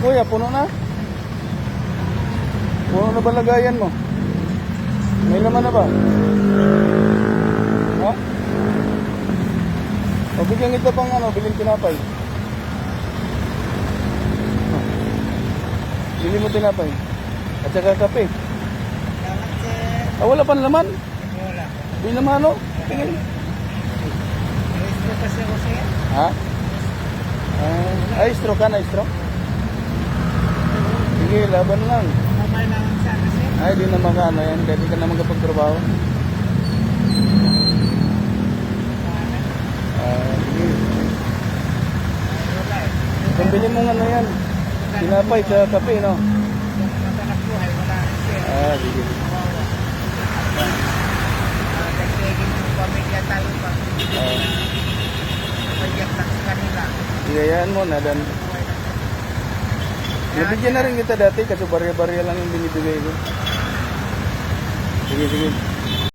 kuya, puno na? Puno na ba lagayan mo? May laman na ba? Ha? O bigyan kita pang ano, bilhin tinapay. Bili mo tinapay. At saka kape. Salamat, sir. Wala pang laman. Wala. Di naman ano? Tingin. Resto kasi ako, sir. Ha? Ay, stroke ka na, stroke? Sige, laban lang. Mamay lang sana, sir. Ay, di naman ka ano yan. Dahil di ka naman kapagtrabaho. Sige. Wala eh. Kung bilhin mo ano yan. Tinapay sa kape, no? Yung matanap buhay, wala rin, sir. Sige. Kawawa. Nagsiging yung pamilya tayo pa. Pagyak lang sa kanila. Igayaan mo na, dan. Buhay lang. Nabigyan na rin kita dati kasi barya-barya lang yung binibigay ko. Sige, sige.